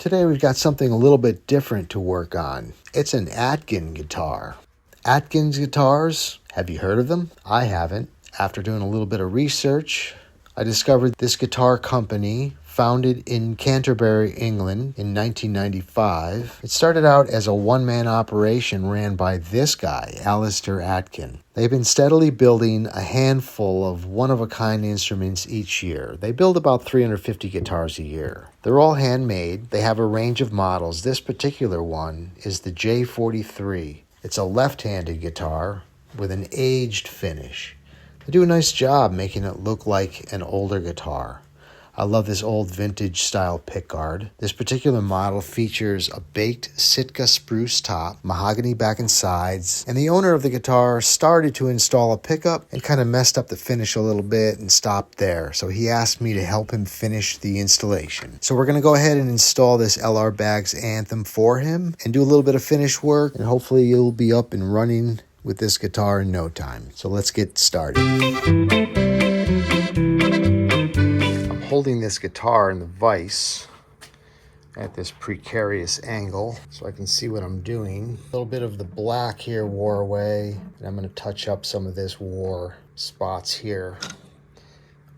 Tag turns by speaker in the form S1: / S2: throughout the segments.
S1: Today we've got something a little bit different to work on. It's an Atkin guitar. Atkins guitars, have you heard of them? I haven't. After doing a little bit of research, I discovered this guitar company founded in Canterbury, England in 1995. It started out as a one-man operation ran by this guy, Alistair Atkin. They've been steadily building a handful of one-of-a-kind instruments each year. They build about 350 guitars a year. They're all handmade. They have a range of models. This particular one is the J43. It's a left-handed guitar with an aged finish. They do a nice job making it look like an older guitar. I love this old vintage style pickguard. This particular model features a baked Sitka spruce top, mahogany back and sides, and the owner of the guitar started to install a pickup and kind of messed up the finish a little bit and stopped there. So he asked me to help him finish the installation. So we're going to go ahead and install this LR Baggs Anthem for him and do a little bit of finish work, and hopefully you'll be up and running with this guitar in no time. So let's get started. Holding this guitar in the vise at this precarious angle so I can see what I'm doing. A little bit of the black here wore away, and I'm going to touch up some of this wore spots here.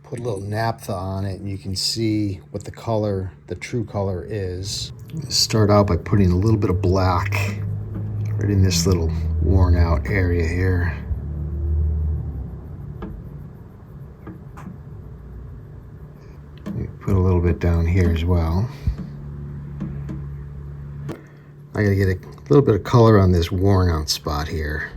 S1: Put a little naphtha on it and you can see what the color, the true color is. Start out by putting a little bit of black right in this little worn out area here. Put a little bit down here as well. I gotta get a little bit of color on this worn out spot here.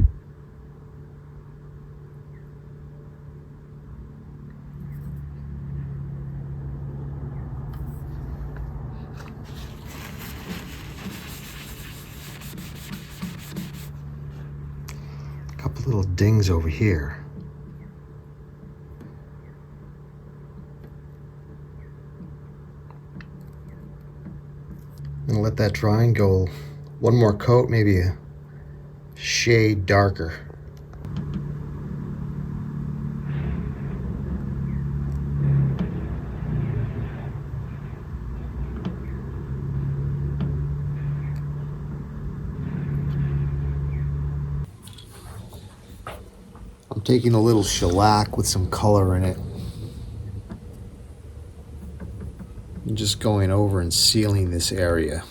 S1: A couple little dings over here. I'm gonna let that dry and go one more coat, maybe a shade darker. I'm taking a little shellac with some color in it. I'm just going over and sealing this area.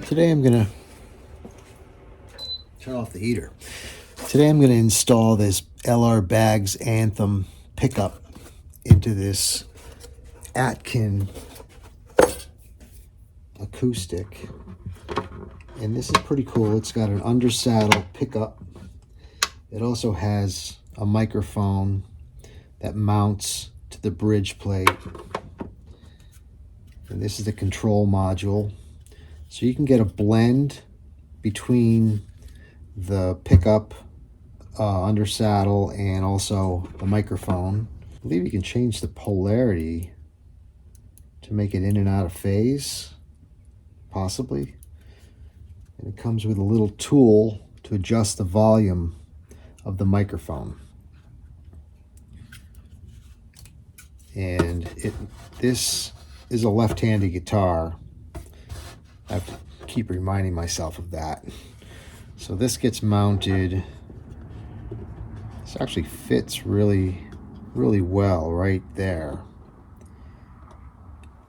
S1: Today I'm gonna turn off the heater. Today I'm gonna install this LR Baggs Anthem pickup into this Atkin acoustic, and this is pretty cool. It's got an under saddle pickup. It also has a microphone that mounts to the bridge plate, and this is the control module, so you can get a blend between the pickup under saddle and also the microphone. I believe you can change the polarity to make it in and out of phase, possibly. And it comes with a little tool to adjust the volume of the microphone. And this is a left-handed guitar. I have to keep reminding myself of that. So this gets mounted. This actually fits really well right there.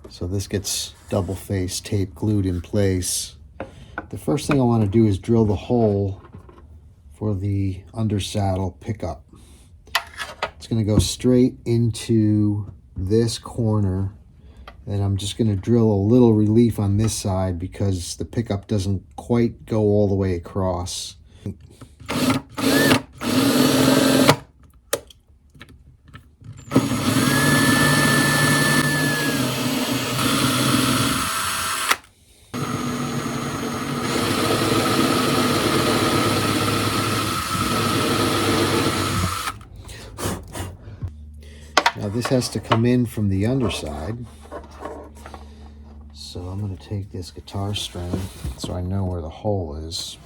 S1: So this gets double-face tape glued in place. The first thing I want to do is drill the hole for the under saddle pickup. It's going to go straight into this corner, and I'm just going to drill a little relief on this side because the pickup doesn't quite go all the way across. Now this has to come in from the underside. So I'm going to take this guitar string so I know where the hole is.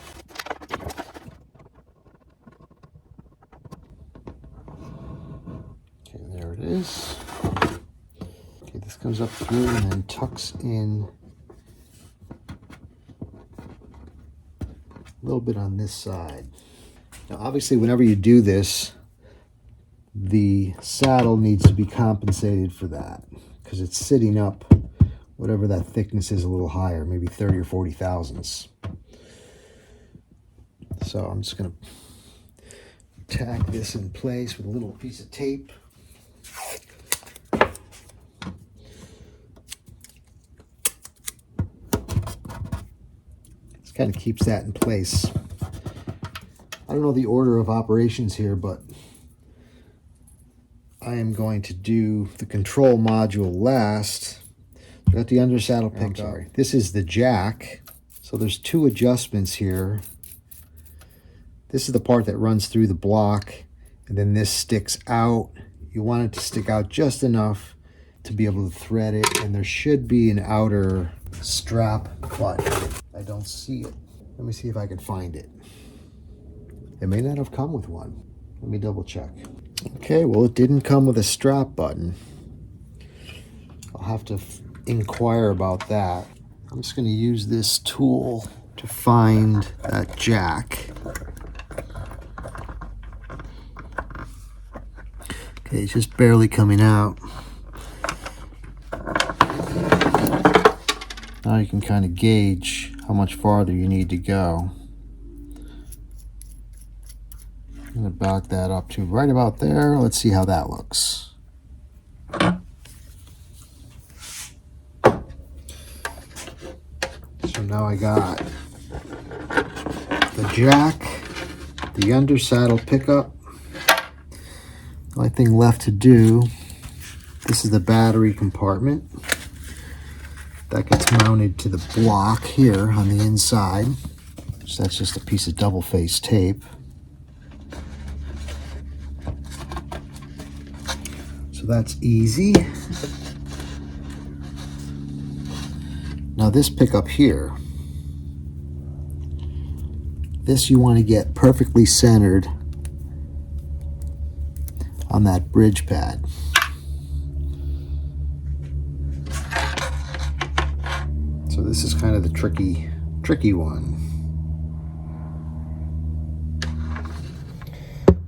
S1: Okay, there it is. Okay, this comes up through and then tucks in a little bit on this side. Now obviously whenever you do this, the saddle needs to be compensated for that because it's sitting up, whatever that thickness is, a little higher, maybe 30 or 40 thousandths. So I'm just going to tack this in place with a little piece of tape. This kind of keeps that in place. I don't know the order of operations here, but I am going to do the control module last. I got the undersaddle pickup. This is the jack. So there's two adjustments here. This is the part that runs through the block, and then this sticks out. You want it to stick out just enough to be able to thread it, and there should be an outer strap button. I don't see it. Let me see if I can find it. It may not have come with one. Let me double check. Okay, well, it didn't come with a strap button. I'll have to inquire about that. I'm just going to use this tool to find that jack. Okay, it's just barely coming out. Now you can kind of gauge how much farther you need to go. I'm going to back that up to right about there. Let's see how that looks. So now I got the jack, the undersaddle pickup. The only thing left to do, this is the battery compartment. That gets mounted to the block here on the inside. So that's just a piece of double-faced tape. So that's easy. Now this pickup here, this you want to get perfectly centered on that bridge pad. So this is kind of the tricky one.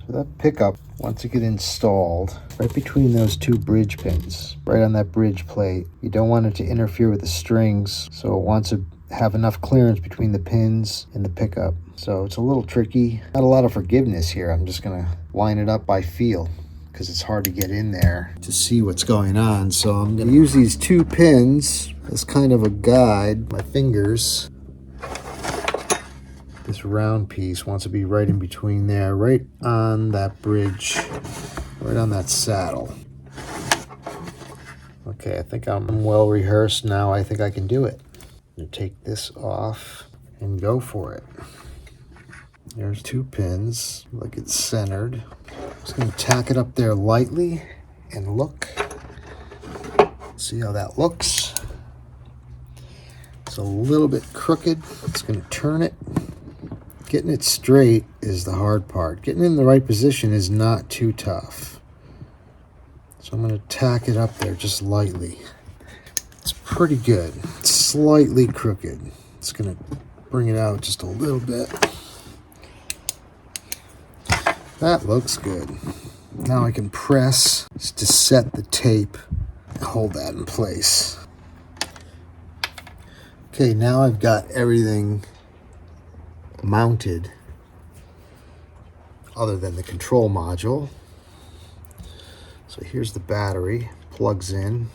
S1: So that pickup, once you get installed, right between those two bridge pins, right on that bridge plate, you don't want it to interfere with the strings, so it wants to have enough clearance between the pins and the pickup. So it's a little tricky. Not a lot of forgiveness here. I'm just gonna line it up by feel because it's hard to get in there to see what's going on. So I'm gonna use these two pins as kind of a guide. My fingers, this round piece wants to be right in between there, right on that bridge, right on that saddle. Okay, I think I'm well rehearsed now. I think I can do it. I'm gonna take this off and go for it. There's two pins, like it's centered. Just gonna tack it up there lightly and look. See how that looks. It's a little bit crooked. It's gonna turn it. Getting it straight is the hard part. Getting in the right position is not too tough. So I'm gonna tack it up there just lightly. It's pretty good. It's slightly crooked. It's gonna bring it out just a little bit. That looks good. Now I can press just to set the tape and hold that in place. Okay, now I've got everything mounted other than the control module. So here's the battery, plugs in.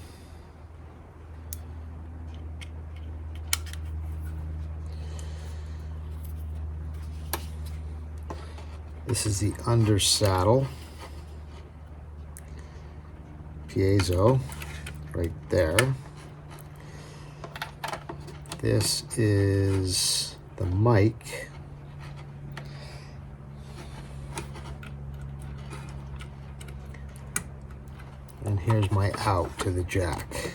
S1: This is the under saddle piezo right there. This is the mic. And here's my out to the jack.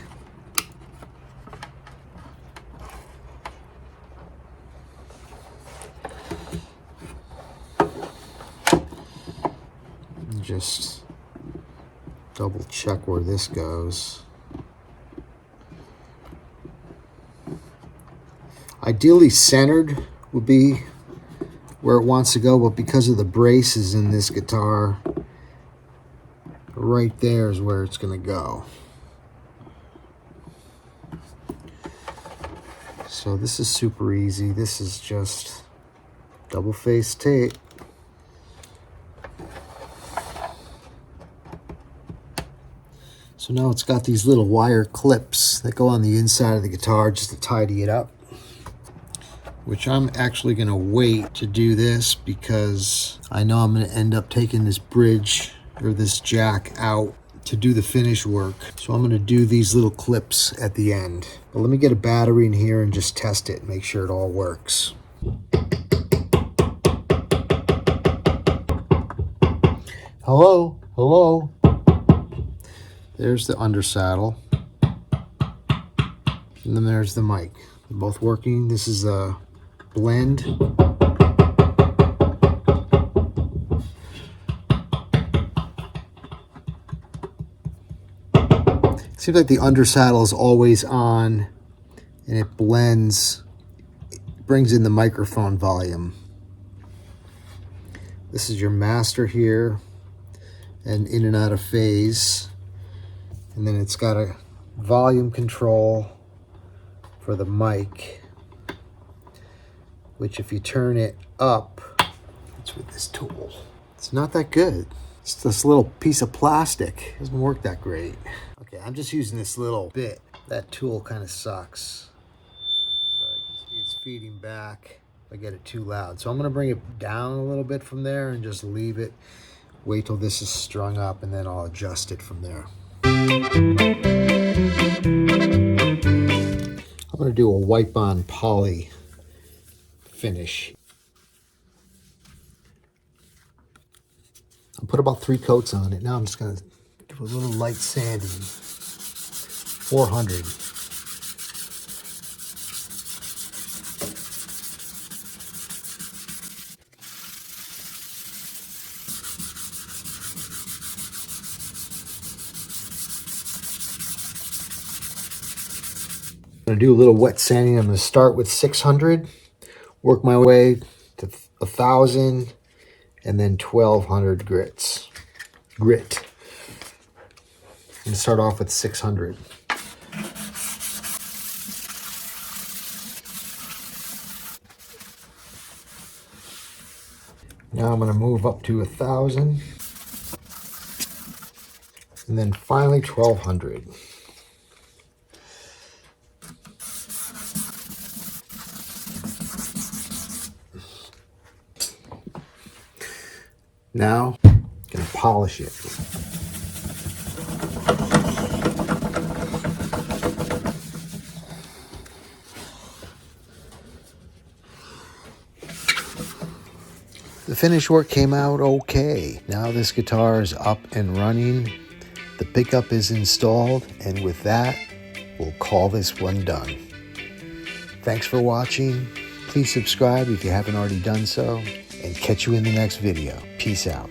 S1: Just double check where this goes. Ideally centered would be where it wants to go, but because of the braces in this guitar, right there is where it's going to go. So this is super easy. This is just double-faced tape. So now it's got these little wire clips that go on the inside of the guitar just to tidy it up, which I'm actually going to wait to do this because I know I'm going to end up taking this bridge or this jack out to do the finish work. So I'm going to do these little clips at the end. But let me get a battery in here and just test it, make sure it all works. Hello, hello. There's the undersaddle. And then there's the mic. They're both working. This is a blend. Seems like the undersaddle is always on and it blends, it brings in the microphone volume. This is your master here and in and out of phase. And then it's got a volume control for the mic, which if you turn it up, it's with this tool. It's not that good. It's this little piece of plastic. It doesn't work that great. Okay, I'm just using this little bit. That tool kind of sucks. So you can see it's feeding back if I get it too loud. So I'm gonna bring it down a little bit from there and just leave it. Wait till this is strung up and then I'll adjust it from there. I'm going to do a wipe on poly finish. I'll put about 3 coats on it. Now I'm just going to do a little light sanding. 400. I'm going to do a little wet sanding. I'm going to start with 600, work my way to 1,000, and then 1,200 grit. I'm going to start off with 600. Now I'm going to move up to 1,000, and then finally 1,200. Now, I'm going to polish it. The finish work came out okay. Now this guitar is up and running. The pickup is installed, and with that, we'll call this one done. Thanks for watching. Please subscribe if you haven't already done so, and catch you in the next video. Peace out.